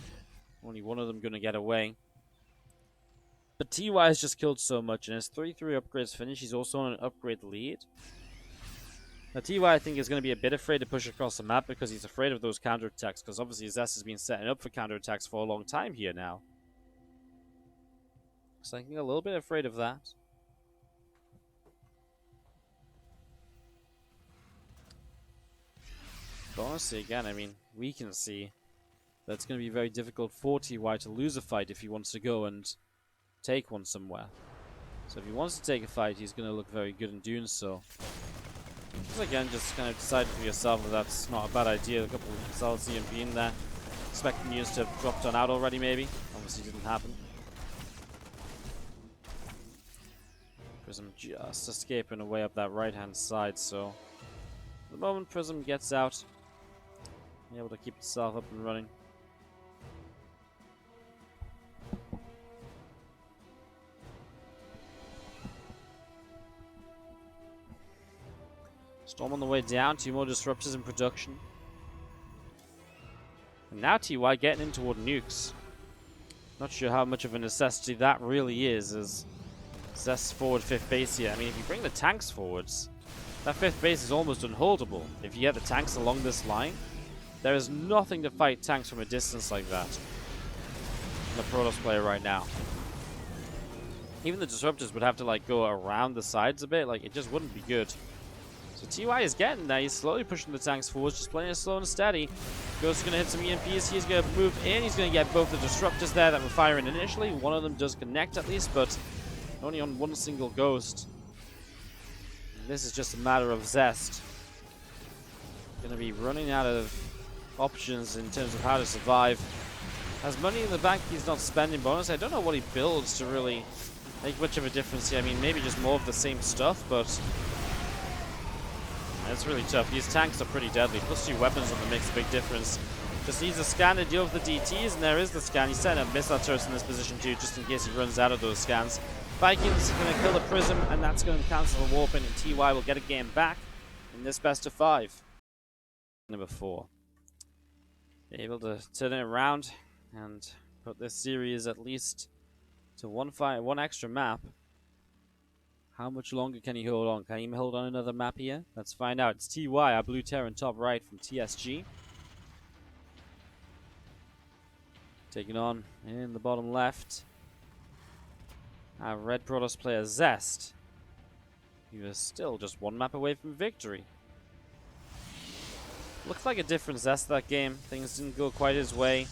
only one of them going to get away. But TY has just killed so much, and his 3-3 upgrades finish. He's also on an upgrade lead. Now, TY, I think, is going to be a bit afraid to push across the map because he's afraid of those counterattacks, because obviously Zest has been setting up for counterattacks for a long time here now. So I think a little bit afraid of that. But honestly, again, I mean, we can see that it's going to be very difficult for TY to lose a fight if he wants to go and take one somewhere. So if he wants to take a fight, he's going to look very good in doing so. So again, just kind of decide for yourself that that's not a bad idea. A couple of solid CMP in there. Expecting news to have dropped on out already, maybe. Obviously didn't happen. Prism just escaping away up that right-hand side, so the moment Prism gets out, be able to keep itself up and running. Storm on the way down, 2 more Disruptors in production. And now TY getting in toward nukes. Not sure how much of a necessity that really is, as Zest's forward 5th base here. I mean, if you bring the tanks forwards, that 5th base is almost unholdable. If you get the tanks along this line, there is nothing to fight tanks from a distance like that. I'm the Protoss player right now. Even the Disruptors would have to like go around the sides a bit, like it just wouldn't be good. So TY is getting there. He's slowly pushing the tanks forwards, just playing it slow and steady. Ghost is going to hit some EMPs. He's going to move in. He's going to get both the Disruptors there that were firing initially. One of them does connect at least, but only on one single Ghost. And this is just a matter of Zest. Going to be running out of options in terms of how to survive. Has money in the bank he's not spending, but honestly, I don't know what he builds to really make much of a difference here. I mean, maybe just more of the same stuff, but it's really tough. These tanks are pretty deadly. Plus 2 weapons on the makes a big difference. Just needs a scan to deal with the DTs, and there is the scan. He's setting up missile turrets in this position too, just in case he runs out of those scans. Vikings are going to kill the Prism, and that's going to cancel the warping, and TY will get a game back in this best of 5. Number 4. Able to turn it around and put this series at least to one extra map. How much longer can he hold on? Can he hold on another map here? Let's find out. It's TY, our blue Terran top right from TSG. Taking on in the bottom left, our red Protoss player Zest. He was still just 1 map away from victory. Looked like a different Zest that game. Things didn't go quite his way.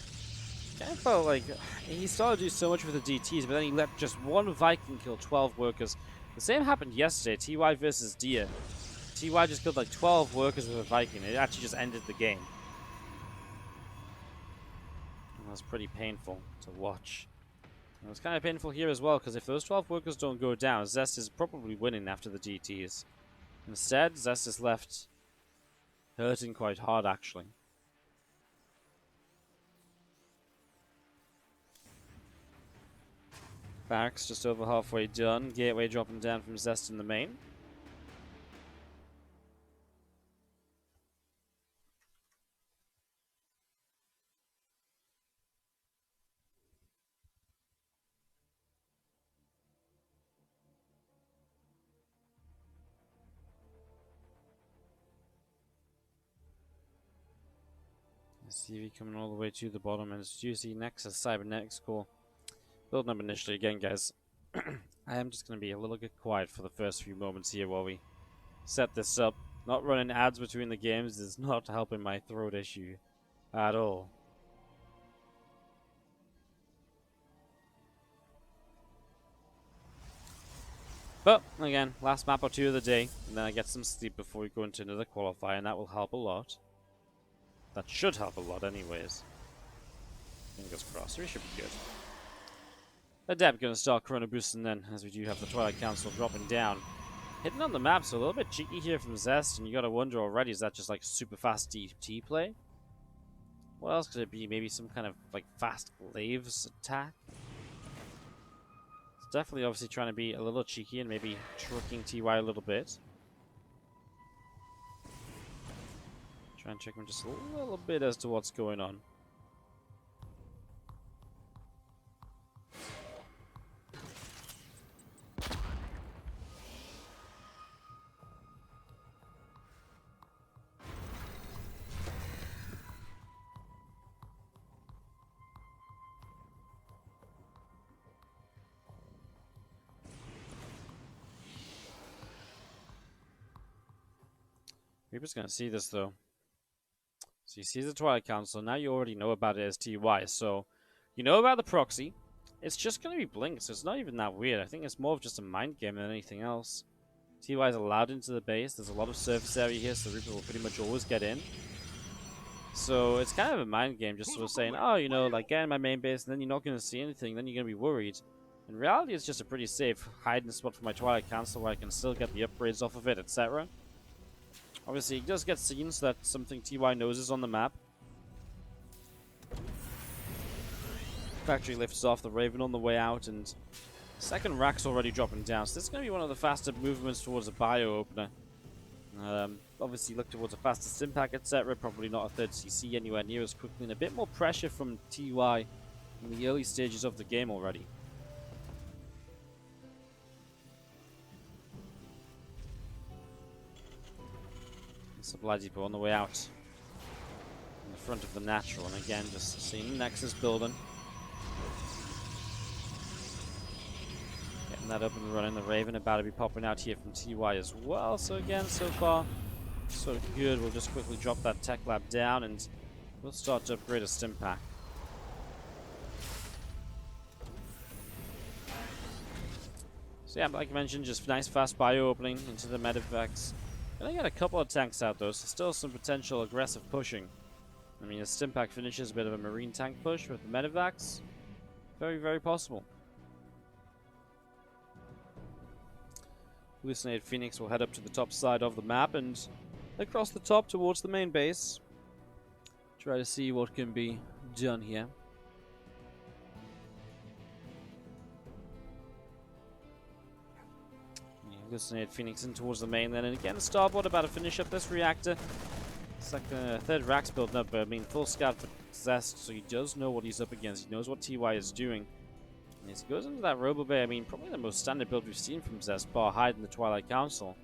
Kind of felt like he started to do so much with the DTs, but then he let just 1 Viking kill 12 workers. The same happened yesterday, TY versus Dia. TY just killed like 12 workers with a Viking. It actually just ended the game. And that was pretty painful to watch. And it was kind of painful here as well, because if those 12 workers don't go down, Zest is probably winning after the DTs. Instead, Zest is left hurting quite hard, actually. Barracks just over halfway done. Gateway dropping down from Zest in the main. CV coming all the way to the bottom, and it's UC Nexus Cybernetics core. Building up initially again, guys. I am just going to be a little bit quiet for the first few moments here while we set this up. Not running ads between the games is not helping my throat issue at all. But, again, last map or two of the day, and then I get some sleep before we go into another qualifier, and that will help a lot. That should help a lot anyways. Fingers crossed, we should be good. Adept gonna start chrono boosting then, as we do have the Twilight Council dropping down. Hitting on the map, so a little bit cheeky here from Zest, and you gotta wonder already, is that just like super fast DT play? What else could it be? Maybe some kind of like fast glaives attack? It's definitely obviously trying to be a little cheeky and maybe tricking TY a little bit. Try and trick him just a little bit as to what's going on. Reaper's gonna see this though. So he sees the Twilight Council, now you already know about it as TY, so you know about the proxy. It's just gonna be Blink, so it's not even that weird. I think it's more of just a mind game than anything else. TY is allowed into the base, there's a lot of surface area here, so Reaper will pretty much always get in. So it's kind of a mind game, just sort of saying, oh, you know, like get in my main base, and then you're not gonna see anything, then you're gonna be worried. In reality, it's just a pretty safe hiding spot for my Twilight Council where I can still get the upgrades off of it, etc. Obviously, it does get seen, so that's something TY knows is on the map. Factory lifts off the Raven on the way out, and second rack's already dropping down. So this is going to be one of the faster movements towards a bio opener. Obviously, look towards a faster Stimpack, etc. Probably not a third CC anywhere near as quickly, and a bit more pressure from TY in the early stages of the game already. Supply depot on the way out in the front of the natural, and again just seeing the Nexus building, getting that up and running. The Raven about to be popping out here from TY as well, so again, so far so good. We'll just quickly drop that tech lab down and we'll start to upgrade a Stimpack. So yeah, like I mentioned, just nice fast bio opening into the medevacs. And I got a couple of tanks out though, so still some potential aggressive pushing. I mean, a Stimpack finishes a bit of a marine tank push with the medevacs. Very, very possible. Hallucinated Phoenix will head up to the top side of the map and across the top towards the main base. Try to see what can be done here. Hallucinated Phoenix in towards the main then, and again Starboard about to finish up this reactor. It's like the third rack's building up, but I mean full scout for Zest, so he does know what he's up against. He knows what TY is doing. And as he goes into that Robo Bay, I mean probably the most standard build we've seen from Zest, bar hide in the Twilight Council.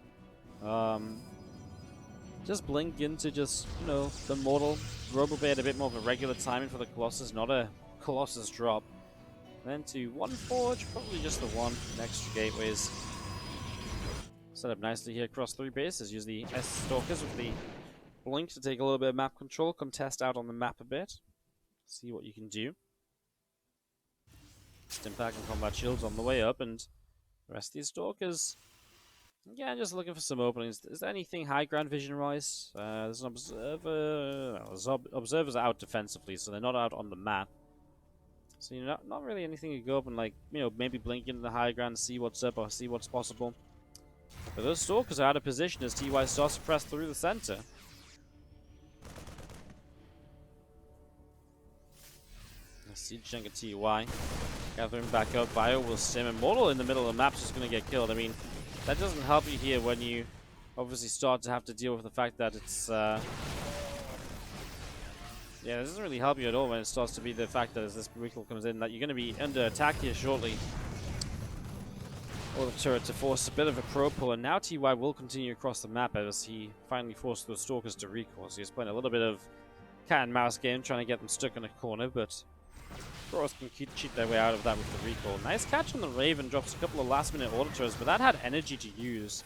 Just blink into just, you know, the mortal. Robo Bay at a bit more of a regular timing for the Colossus, not a Colossus drop. Then to one Forge, probably just the one, and extra gateways. Set up nicely here across 3 bases. Use the S-Stalkers with the blink to take a little bit of map control. Come test out on the map a bit. See what you can do. Stimpack and combat shields on the way up, and the rest of these Stalkers, yeah, just looking for some openings. Is there anything high ground vision-wise? There's an observer. Well, observers are out defensively, so they're not out on the map. So you know, not really anything to go up and like, you know, maybe blink into the high ground, see what's up or see what's possible. But those Stalkers are out of position as TY starts to press through the center. Siege chunk of TY. Gathering back up. Bio will stim. Immortal in the middle of the map is just going to get killed. I mean, that doesn't help you here when you obviously start to have to deal with the fact that it's... yeah, it doesn't really help you at all when it starts to be the fact that as this vehicle comes in, that you're going to be under attack here shortly. Or the turret to force a bit of a pro pull, and now TY will continue across the map as he finally forced those Stalkers to recoil. So he's playing a little bit of cat and mouse game, trying to get them stuck in a corner, but Throwers can cheat their way out of that with the recall. Nice catch on the Raven, drops a couple of last minute auto turrets, but that had energy to use.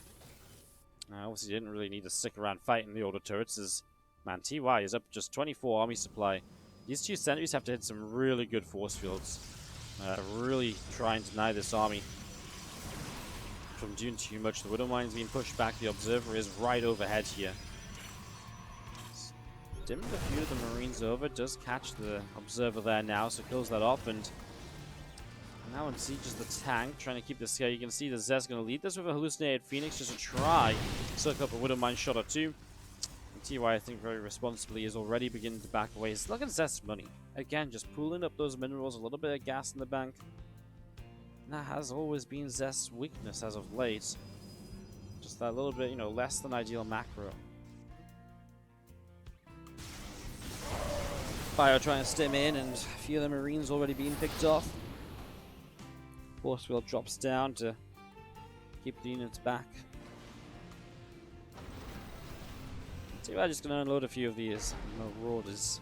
Obviously didn't really need to stick around fighting the auto turrets as, man, TY is up just 24 army supply. These 2 sentries have to hit some really good force fields. Really try and deny this army. from doing too much. The Widow Mine's being pushed back. The Observer is right overhead here. Dimmed a few of the Marines over. Does catch the Observer there now, so kills that off. And now in siege is the tank, trying to keep this here. You can see the Zest going to lead this with a hallucinated Phoenix just to try suck up a Widow Mine shot or two. TY, I think, very responsibly is already beginning to back away. Look at Zest's money. Again, just pooling up those minerals, a little bit of gas in the bank. And that has always been Zest's weakness as of late. Just that little bit, you know, less than ideal macro. Fire trying to stem in, and a few of the Marines already being picked off. Force wheel drops down to keep the units back. So I'm just going to unload a few of these Marauders.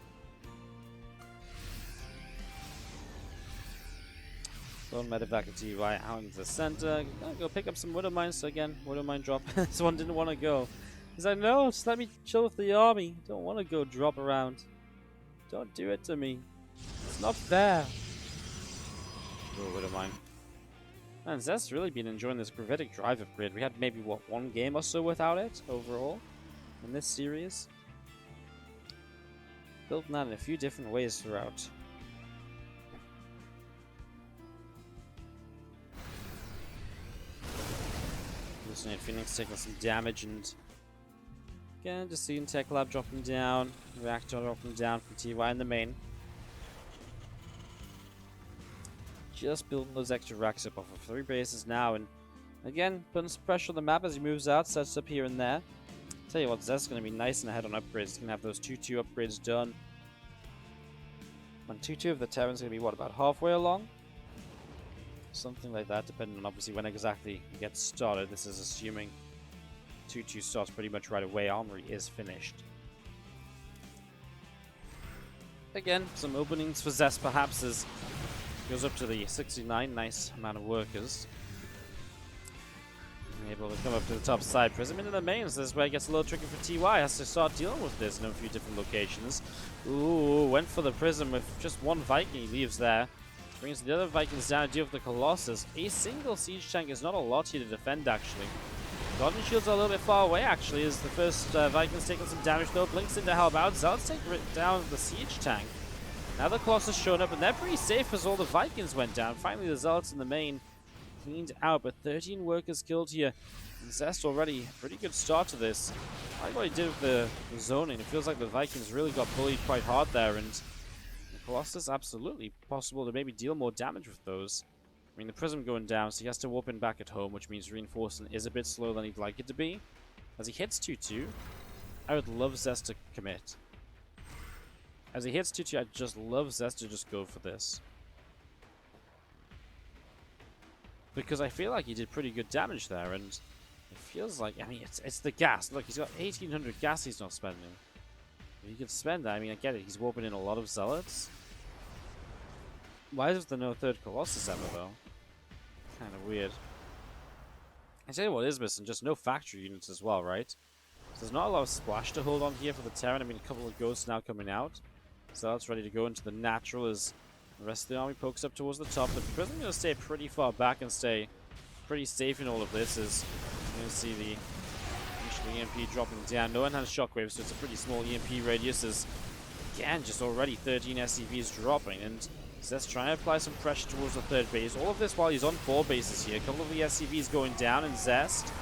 Don't medevac a TY out into the center. Gonna go pick up some Widow Mines. So again, Widow Mine drop. This one didn't want to go. He's like, no, just let me chill with the army. Don't want to go drop around. Don't do it to me. It's not fair. Oh, Widow Mine. Man, Zest's really been enjoying this gravitic drive upgrade. We had maybe, what, one game or so without it overall in this series. Building that in a few different ways throughout. Hallucinated Phoenix taking some damage, and again, just seeing Tech Lab dropping down, Reactor dropping down from TY in the main. Just building those extra racks up off of 3 bases now, and again, putting some pressure on the map as he moves out, sets up here and there. Tell you what, Zest's going to be nice and ahead on upgrades. He's going to have those 2-2 upgrades done. And 2-2 of the Terran's going to be, what, about halfway along? Something like that, depending on obviously when exactly he gets started. This is assuming 2-2 starts pretty much right away. Armory is finished. Again, some openings for Zest perhaps as goes up to the 69. Nice amount of workers. Able to come up to the top side. Prism into the mains. This is where it gets a little tricky for TY. Has to start dealing with this in a few different locations. Ooh, went for the Prism with just one Viking. He leaves there. Brings the other Vikings down to deal with the Colossus. A single siege tank is not a lot here to defend, actually. Guardian shields are a little bit far away, actually, as the first Vikings taking some damage, though. Blinks into help out. Zealots take down the siege tank. Now the Colossus showing up, and they're pretty safe as all the Vikings went down. Finally, the Zealots in the main cleaned out, but 13 workers killed here. And Zest already a pretty good start to this. I like what he did with the zoning. It feels like the Vikings really got bullied quite hard there, and the Colossus absolutely possible to maybe deal more damage with those. I mean, the Prism going down, so he has to warp in back at home, which means reinforcing is a bit slower than he'd like it to be. As he hits 2-2, I would love Zest to commit. As he hits 2-2, I'd just love Zest to just go for this. Because I feel like he did pretty good damage there, and it feels like, I mean, it's the gas. Look, he's got 1,800 gas he's not spending. If he could spend that, I mean, I get it, he's warping in a lot of Zealots. Why is there no third Colossus ever, though? Kind of weird. I tell you what is missing, just no factory units as well, right? So there's not a lot of splash to hold on here for the Terran. I mean, a couple of ghosts now coming out. Zealots ready to go into the natural as the rest of the army pokes up towards the top. But the Prism going to stay pretty far back and stay pretty safe in all of this, as you're going to see the initial EMP dropping down. No enhanced shockwave, so it's a pretty small EMP radius, as again, just already 13 SCVs dropping, and Zest trying to apply some pressure towards the third base. All of this while he's on 4 bases here. A couple of the SCVs going down, and Zest so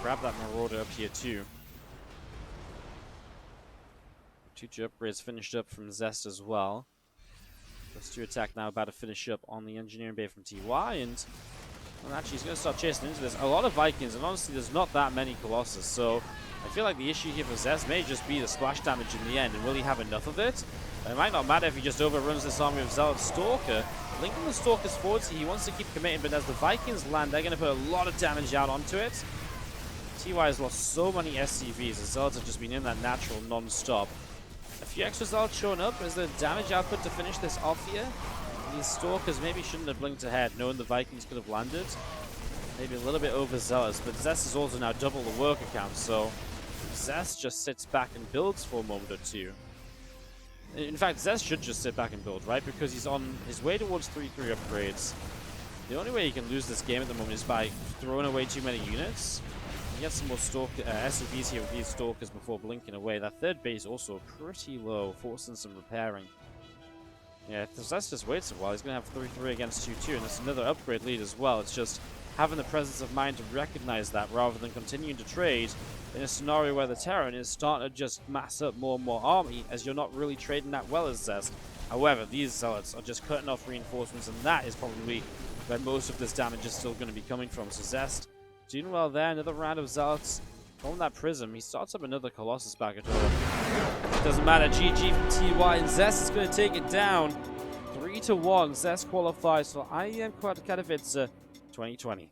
grab that Marauder up here too. 2-2 upgrades finished up from Zest as well. Those 2 attack now about to finish up on the engineering bay from TY, and well, actually he's going to start chasing into this. A lot of Vikings, and honestly there's not that many Colossus, so I feel like the issue here for Zest may just be the splash damage in the end, and will he have enough of it? But it might not matter if he just overruns this army of Zealot Stalker. Linking the Stalkers forward, so he wants to keep committing, but as the Vikings land, they're going to put a lot of damage out onto it. TY has lost so many SCVs, the Zealots have just been in that natural non-stop. A few extra Zealots showing up. Is the damage output to finish this off here? These Stalkers maybe shouldn't have blinked ahead, knowing the Vikings could have landed. Maybe a little bit overzealous, but Zest is also now double the worker count, so Zest just sits back and builds for a moment or two. In fact, Zest should just sit back and build, right? Because he's on his way towards 3-3 upgrades. The only way you can lose this game at the moment is by throwing away too many units. You get some more SCVs here with these Stalkers before blinking away. That third base also pretty low, forcing some repairing. Yeah, if Zest just waits a while, he's going to have 3-3 against 2-2, and it's another upgrade lead as well. It's just having the presence of mind to recognize that rather than continuing to trade in a scenario where the Terran is starting to just mass up more and more army as you're not really trading that well as Zest. However, these Zealots are just cutting off reinforcements, and that is probably where most of this damage is still going to be coming from. So Zest doing well there. Another round of Zealots on that Prism. He starts up another Colossus back at all. Doesn't matter. GG from TY, and Zest is going to take it down. 3-1. Zest qualifies for IEM Katowice 2020.